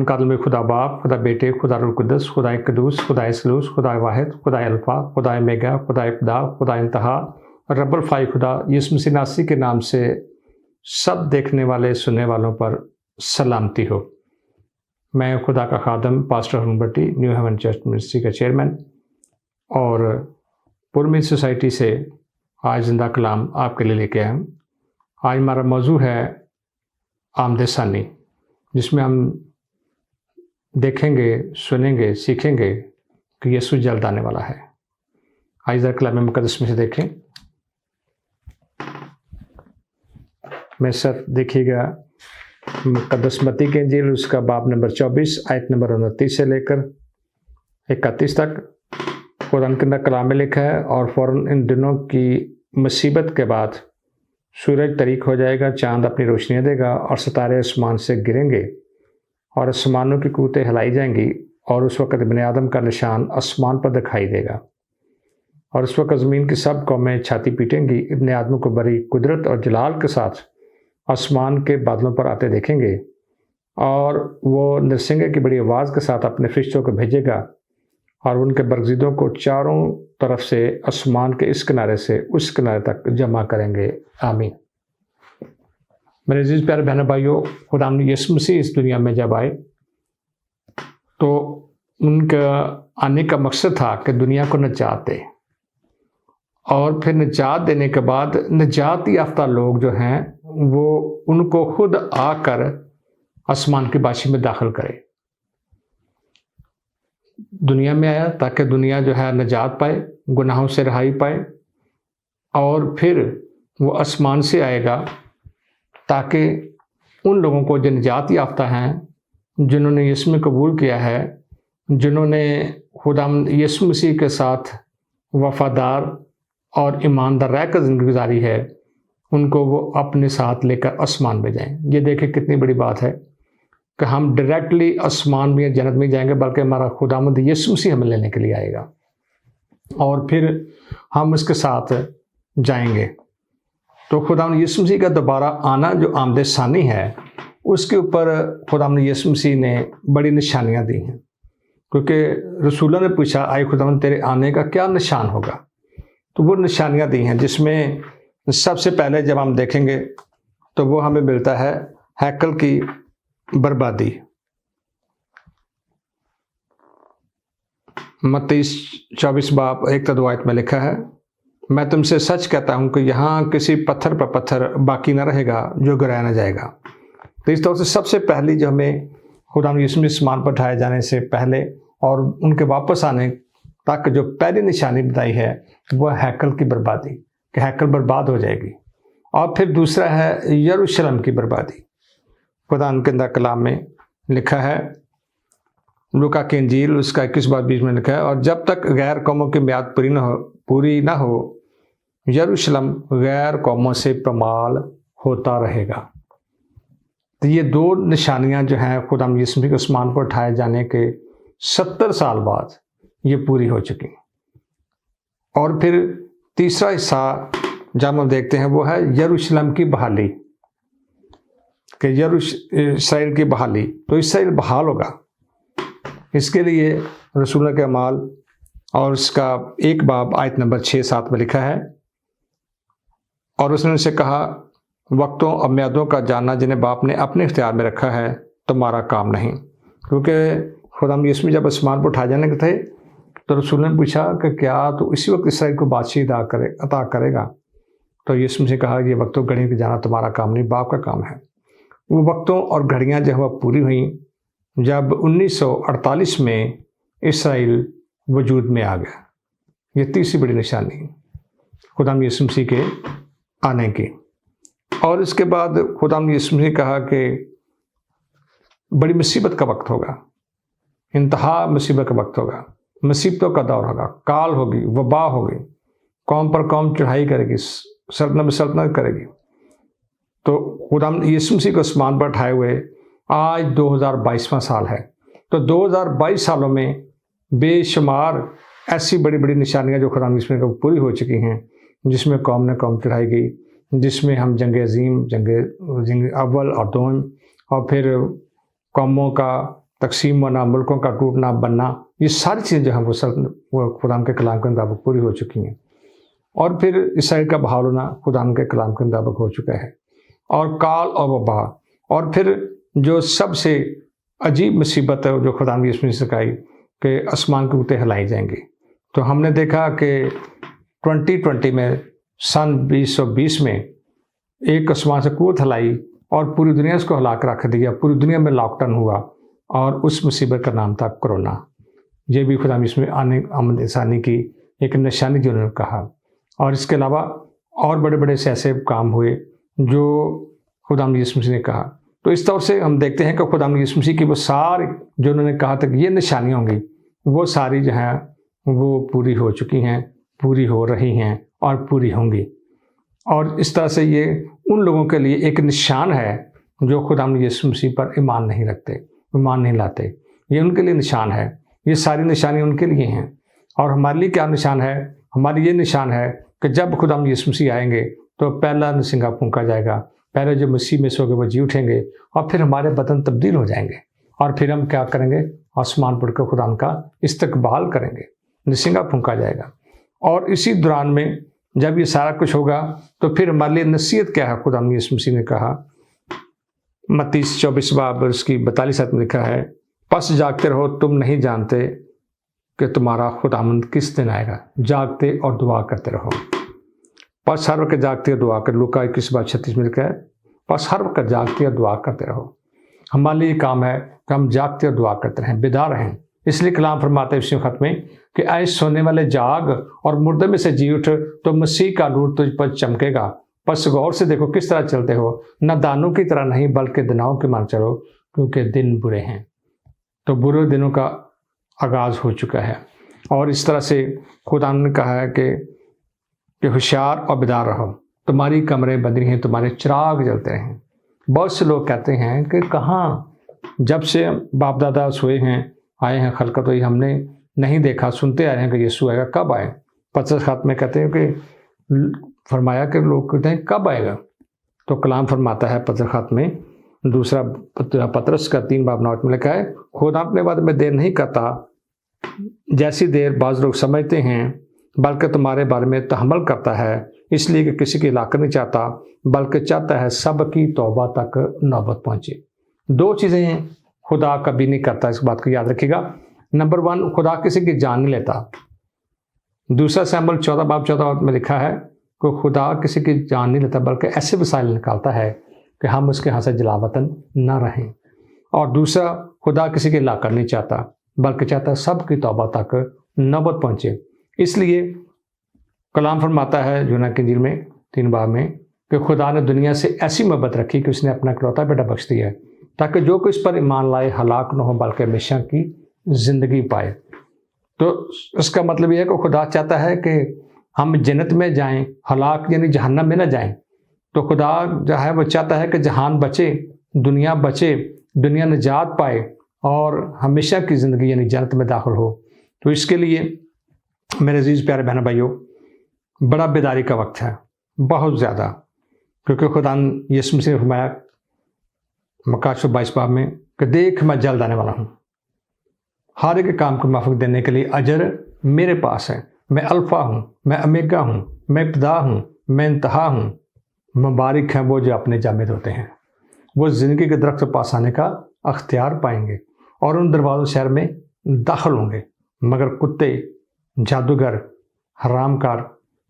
का आलम खुदा बाप, खुदा बेटे, खुदा रूह कुद्दस, खुदा कदूस, खुदा सलूस, खुदा वाहिद, खुदा अल्फा, खुदा मेगा, खुदा इब्दा, खुदा इंतहा, रब्बुल फाई खुदा यीशु मसीह नासी के नाम से सब देखने वाले सुनने वालों पर सलामती हो। मैं खुदा का खादम पास्टर अरुण भट्टी, न्यू हेवन चर्च मिनिस्ट्री का चेयरमैन और पुरमिन सोसाइटी से आज जिंदा कलाम आपके लिए लेके आया हूँ। आज हमारा मौजू है आमद सानी, जिसमें हम देखेंगे, सुनेंगे, सीखेंगे कि यीशु जल्द आने वाला है। आज ज़रा कलाम मुक़द्दस में से देखें। मेरे साथ देखिएगा मुक़द्दस मत्ती की इंजील, उसका बाब नंबर 24 आयत नंबर 29 से लेकर 31 तक। कुरान के अंदर कलाम में लिखा है, और फ़ौरन इन दिनों की मुसीबत के बाद सूरज तरीक हो जाएगा, चाँद अपनी रोशनियाँ देगा और सितारे आसमान से गिरेंगे और आसमानों की कूतें हिलाई जाएंगी, और उस वक़्त इब्ने आदम का निशान आसमान पर दिखाई देगा। और उस वक़्त ज़मीन की सब कौमें छाती पीटेंगी, इब्ने आदम को बड़ी कुदरत और जलाल के साथ आसमान के बादलों पर आते देखेंगे, और वो नरसिंगे की बड़ी आवाज़ के साथ अपने फरिश्तों को भेजेगा और उनके बरगज़ीदों को चारों तरफ से आसमान के इस किनारे से उस किनारे तक जमा करेंगे। आमीन। मेरे अजीज़ प्यारे बहनों भाइयों, खुदा यीशु मसीह इस दुनिया में जब आए तो उनका आने का मकसद था कि दुनिया को निजात दे, और फिर निजात देने के बाद निजात याफ्ता लोग जो हैं वो उनको खुद आकर आसमान की बाशी में दाखिल करे। दुनिया में आया ताकि दुनिया जो है निजात पाए, गुनाहों से रिहाई पाए, और फिर वो आसमान से आएगा ताकि उन लोगों को जो निजात याफ्ता हैं, जिन्होंने यीशु में कबूल किया है, जिन्होंने खुदा यीशु मसीह के साथ वफ़ादार और ईमानदार रहकर ज़िंदगी गुजारी है, उनको वो अपने साथ लेकर आसमान में जाएं। ये देखें कितनी बड़ी बात है कि हम डायरेक्टली आसमान में जन्नत में जाएंगे, बल्कि हमारा खुदावंद यीशु मसीह हमें लेने के लिए आएगा और फिर हम उसके साथ जाएंगे। तो खुदावंद यीशु मसीह का दोबारा आना जो आमद सानी है, उसके ऊपर खुदावंद यीशु मसीह ने बड़ी निशानियां दी हैं, क्योंकि रसूलों ने पूछा, आए खुदावंद तेरे आने का क्या निशान होगा? तो वो निशानियां दी हैं, जिसमें सबसे पहले जब हम देखेंगे तो वो हमें मिलता है हैकल की बर्बादी। मत्ती 24 बाब 1 आयत में लिखा है, मैं तुमसे सच कहता हूँ कि यहाँ किसी पत्थर पर पत्थर बाकी न रहेगा जो गिराया न जाएगा। तो इस तरह से सबसे पहली जो हमें खुदा यीशु मसीह आसमान पर उठाए जाने से पहले और उनके वापस आने तक जो पहली निशानी बताई है वह हैकल की बर्बादी, कि हैकल बर्बाद हो जाएगी। और फिर दूसरा है यरूशलेम की बर्बादी। खुदा के अंदर कलाम में लिखा है, लूका की इंजील उसका 21 बाब 20 में लिखा है, और जब तक गैर कौमों की म्याद पूरी ना हो यरूशलेम गैर कौमों से पमाल होता रहेगा। तो ये दो निशानियां जो हैं खुदा यीशु मसीह के आसमान पर उठाए जाने के 70 साल बाद ये पूरी हो चुकी। और फिर तीसरा हिस्सा जब हम देखते हैं वो है यरूशलेम की बहाली, कि इसराइल की बहाली। तो इसराइल बहाल होगा, इसके लिए रसूलों के अमाल और उसका 1 बाब आयत नंबर 6-7 में लिखा है, और उसने उनसे कहा, वक्तों और म्यादों का जानना जिन्हें बाप ने अपने इख्तियार में रखा है तुम्हारा काम नहीं। क्योंकि खुदा यीशु जब आसमान पर उठाए जाने के थे तो रसूल ने पूछा कि क्या तो इसी वक्त इसराइल को बादशाही अता करेगा? तो यीशु ने कहा, ये वक्तों घड़ियों की जाना तुम्हारा काम नहीं, बाप का काम है। वो वक्तों और घड़ियाँ जब वह पूरी हुई जब 1948 में इसराइल वजूद में आ गया। ये तीसरी बड़ी निशानी खुदा यीशु मसीह के आने की। और इसके बाद खुदा यीशु मसीह ने कहा कि बड़ी मुसीबत का वक्त होगा, इंतहा मुसीबत का वक्त होगा, मुसीबतों का दौर होगा, काल होगी, वबा होगी, कौम पर कौम चढ़ाई करेगी, सल्तनत में सल्तनत करेगी। तो खुदा यीशु मसीह को आसमान पर उठाए हुए आज 2022वां साल है। तो 2022 सालों में बेशुमार ऐसी बड़ी बड़ी निशानियां जो खुदा यीशु मसीह को पूरी हो चुकी हैं, जिसमें कौम ने कौम चढ़ाई गई, जिसमें हम जंग अजीम, जंग अव्वल और दोम, और फिर कौमों का तकसीम होना, मुल्कों का टूटना बनना, ये सारी चीज़ें जो हैं वो खुदा के कलाम के मुताबिक पूरी हो चुकी हैं। और फिर इसराइल का बहाल होना खुदा के कलाम के मुताबिक हो चुका है। और काल और वबा, और फिर जो सबसे अजीब मुसीबत है जो खुदा ने इसमें सिखाई कि आसमान के ऊँटे हिलाई जाएंगे। तो हमने देखा कि 2020 में सन 2020 में एक आसमान से कुव्वत हिलाई और पूरी दुनिया उसको हिला कर रख दिया। पूरी दुनिया में लॉकडाउन हुआ और उस मुसीबत का नाम था कोरोना। ये भी खुदा इसमें आमद इंसानी की एक निशानी जो उन्होंने कहा। और इसके अलावा और बड़े बड़े से ऐसे काम हुए जो खुदा यीशु मसीह ने कहा। तो इस तौर से हम देखते हैं कि खुदा यीशु मसीह की वो सारी जो उन्होंने कहा था कि ये निशानियाँ होंगी, वो सारी जो हैं वो पूरी हो चुकी हैं, पूरी हो रही हैं और पूरी होंगी। और इस तरह से ये उन लोगों के लिए एक निशान है जो खुदा यीशु मसीह पर ईमान नहीं रखते, ईमान नहीं लाते। ये उनके लिए निशान है, ये सारी निशानी उनके लिए हैं। और हमारे लिए क्या निशान है? हमारी ये निशान है कि जब खुदा यीशु मसीह आएंगे तो पहला नरसिंगा फूंका जाएगा, पहले जो मसीह में सोगे वो जी उठेंगे और फिर हमारे बदन तब्दील हो जाएंगे और फिर हम क्या करेंगे? आसमान पर खुदा का इस्तकबाल करेंगे, नरसिंगा फूंका जाएगा। और इसी दौरान में जब ये सारा कुछ होगा तो फिर हमारे लिए नसीहत क्या है? खुदा यीशु मसीह ने कहा, मत्ती 24 बाब उसकी 42 में लिखा है, पस जागते रहो, तुम नहीं जानते कि तुम्हारा खुदावंद किस दिन आएगा। जागते और दुआ करते रहो। बस हर वक्त जागते और दुआ कर। लूका 21:36 में लिखा है, बस हर वक्त जागते और दुआ करते रहो। हमारे लिए काम है कि हम जागते और दुआ करते रहें, बेदार रहें। इसलिए कलाम फरमाते हैं इसी खत में कि ऐ सोने वाले जाग और मुर्दे में से जी उठ, तो मसीह का नूर तुझ पर चमकेगा। बस गौर से देखो किस तरह चलते हो, न दानों की तरह नहीं बल्कि दिनाओं के मान चलो, क्योंकि दिन बुरे हैं। तो बुरे दिनों का आगाज़ हो चुका है। और इस तरह से खुदा ने कहा है कि होशियार और बेदार रहो, तुम्हारी कमरें बंद हैं, तुम्हारे चिराग जलते हैं। बहुत से लोग कहते हैं कि कहाँ, जब से बाप दादा सोए हैं, आए हैं खलकत हुई, हमने नहीं देखा, सुनते आ रहे हैं कि यीशु आएगा, कब आए? पतरस खात में कहते हैं कि फरमाया कि लोग कहते हैं कब आएगा? तो कलाम फरमाता है पतरस खात में दूसरा पतरस का 3:9 में लिखा है, खुदा अपने बारे में देर नहीं करता जैसी देर बाज़ लोग समझते हैं, बल्कि तुम्हारे बारे में तहम्मुल करता है, इसलिए कि किसी की हलाकत नहीं चाहता, बल्कि चाहता है सबकी तौबा तक नौबत पहुँचे। दो चीज़ें हैं खुदा कभी नहीं करता, इस बात को याद रखिएगा। नंबर 1, खुदा किसी की जान नहीं लेता। दूसरा सैमुएल 14:14 में लिखा है कि खुदा किसी की जान नहीं लेता, बल्कि ऐसे वसाइल निकालता है कि हम उसके यहाँ से जलावतन न रहें। और दूसरा, खुदा किसी की हलाकत नहीं चाहता, बल्कि चाहता है सबकी तौबा तक नौबत पहुँचे। इसलिए कलाम फरमाता है यूहन्ना की इंजील में 3 बाब में कि खुदा ने दुनिया से ऐसी मोहब्बत रखी कि उसने अपना इकलौता बेटा बख्श दिया, ताकि जो कुछ पर ईमान लाए हलाक न हो, बल्कि हमेशा की ज़िंदगी पाए। तो इसका मतलब यह है कि खुदा चाहता है कि हम जन्नत में जाएं, हलाक यानी जहन्नम में न जाएं। तो खुदा जो है वो चाहता है कि जहान बचे, दुनिया बचे, दुनिया निजात पाए और हमेशा की ज़िंदगी यानी जन्नत में दाखिल हो। तो इसके लिए मेरे अजीज़ प्यारे बहन भाइयों, बड़ा बेदारी का वक्त है, बहुत ज़्यादा, क्योंकि खुदा यीशु मसीह ने फरमाया मक्का 22 बाब में कि देख मैं जल्द आने वाला हूँ, हर एक काम को माफ़क देने के लिए अजर मेरे पास है। मैं अल्फ़ा हूँ, मैं ओमेगा हूँ, मैं इब्तिदा हूँ, मैं इंतहा हूँ। मुबारक हैं वो जो अपने जामिद होते हैं, वो ज़िंदगी के दरख्त पास आने का अख्तियार पाएंगे और उन दरवाज़ों शहर में दाखिल होंगे। मगर कुत्ते, जादूगर, हरामकार,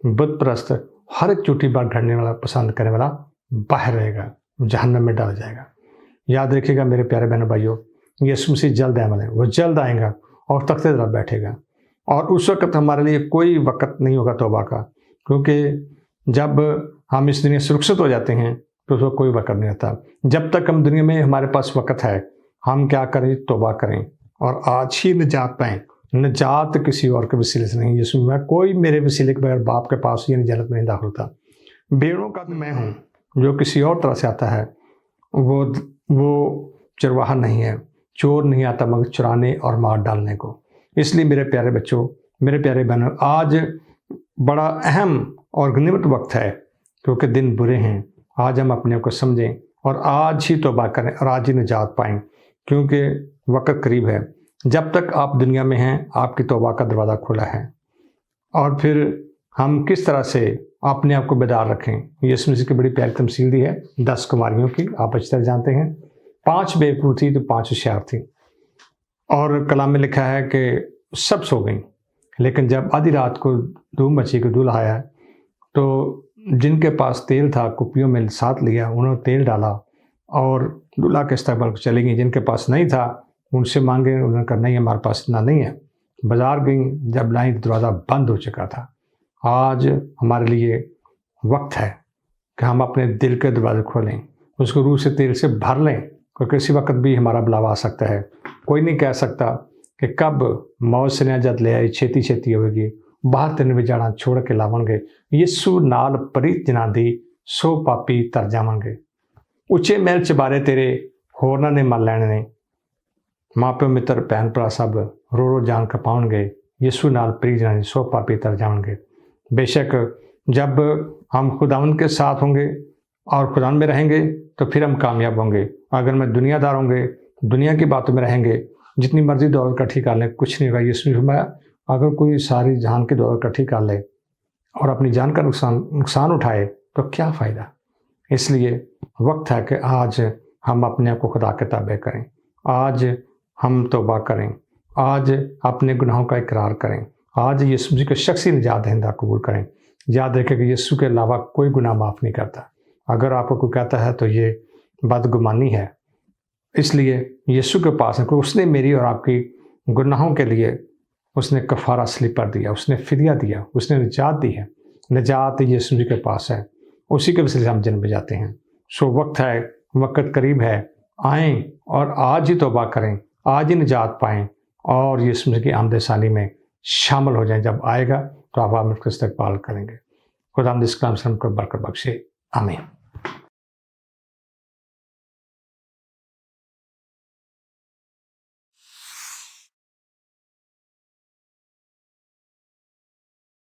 बुत परस्त, हर एक झूठी बात ढड़ने वाला, पसंद करने वाला बाहर रहेगा, जहन्नम में डाला जाएगा। याद रखिएगा मेरे प्यारे बहन भाइयों, यीशु मसीह जल्द आने वाले हैं। वो जल्द आएगा और तख्ते पर बैठेगा, और उस वक्त हमारे लिए कोई वक्त नहीं होगा तौबा का, क्योंकि जब हम इस दुनिया सुरक्षित हो जाते हैं तो उसको कोई वक्त नहीं रहता। जब तक हम दुनिया में हमारे पास वक्त है, हम क्या करें? तौबा करें और आज ही निजात पाएँ। निजात किसी और के वसीले से नहीं। यीशु में कोई मेरे वसीले के बगैर बाप के पास यानी जन्नत में नहीं दाखिल होता। भेड़ों का तो मैं हूँ, जो किसी और तरह से आता है वो चरवाहा नहीं है, चोर नहीं आता मगर चुराने और मार डालने को। इसलिए मेरे प्यारे बच्चों, मेरे प्यारे बहनों, आज बड़ा अहम और गनीमत वक्त है, क्योंकि दिन बुरे हैं। आज हम अपने को समझें और आज ही तौबा करें और आज ही निजात पाएँ, क्योंकि وقت قریب ہے، جب تک آپ دنیا میں ہیں آپ کی توبہ کا دروازہ کھلا ہے۔ اور پھر ہم کس طرح سے اپنے آپ کو بیدار رکھیں، یسوع مسیح کی بڑی پیاری تمثیل دی ہے 10 کماریوں کی، آپ اچھی طرح جانتے ہیں۔ 5 بے وقوف تھی تو 5 ہوشیار تھیں، اور کلام میں لکھا ہے کہ سب سو گئیں، لیکن جب آدھی رات کو دھوم مچی کہ دولہا آیا تو جن کے پاس تیل تھا کپیوں میں ساتھ لیا، انہوں نے تیل ڈالا اور دولہا کے استقبال کو چلی گئیں۔ جن کے پاس نہیں تھا ان سے مانگے، انہوں نے کہا نہیں ہمارے پاس اتنا نہیں ہے۔ بازار گئیں، جب لائیں دروازہ بند ہو چکا تھا۔ آج ہمارے لیے وقت ہے کہ ہم اپنے دل کے دروازے کھولیں، اس کو روح سے تیل سے بھر لیں، کیونکہ کسی وقت بھی ہمارا بلاوا آ سکتا ہے۔ کوئی نہیں کہہ سکتا کہ کب موت سے نجات لے آئی، چھیتی چھیتی ہوئے گی، باہر تین بھی جانا چھوڑ کے لاون گے، یسو نال پریت جنا دی سو پاپی تر جاون گے۔ اچے محل چبارے تیرے ہورناں نے مل لینے نے، ماں پیو متر بہن بھرا سب رو رو جان کپاؤن گے، یسو نال پریت جنا دی سو پاپی تر جاون گے۔ بے شک جب ہم خداوند کے ساتھ ہوں گے اور خداوند میں رہیں گے تو پھر ہم کامیاب ہوں گے۔ اگر میں دنیا دار ہوں گے، دنیا کی باتوں میں رہیں گے، جتنی مرضی دولت اکٹھی کر لیں کچھ نہیں ہوگا۔ یسوع نے فرمایا اگر کوئی ساری جہان کی دولت اکٹھی کر لے اور اپنی جان کا نقصان اٹھائے تو کیا فائدہ۔ اس لیے وقت ہے کہ آج ہم اپنے آپ کو خدا کے تابع کریں، آج ہم توبہ کریں، آج اپنے گناہوں کا اقرار کریں، آج یسوع مسیح کو شخصی نجات دہندہ قبول کریں۔ یاد رکھیں کہ یسوع کے علاوہ کوئی گناہ معاف نہیں کرتا۔ اگر آپ کو کوئی کہتا ہے تو یہ بدگمانی ہے۔ اس لیے یسوع کے پاس ہے، اس نے میری اور آپ کی گناہوں کے لیے اس نے کفارہ صلیب پر دیا، اس نے فدیہ دیا، اس نے نجات دی ہے۔ نجات یسوع مسیح کے پاس ہے، اسی کے وسیلے سے ہم جنت میں جاتے ہیں۔ وقت ہے، وقت قریب ہے، آئیں اور آج ہی توبہ کریں، آج ہی نجات پائیں اور یسوع مسیح کی آمد ثانی میں شامل ہو جائیں۔ جب آئے گا تو آپ اس کا استقبال کریں گے۔ خدا اس کلام سے ہم کو برکت بخشے، آمین۔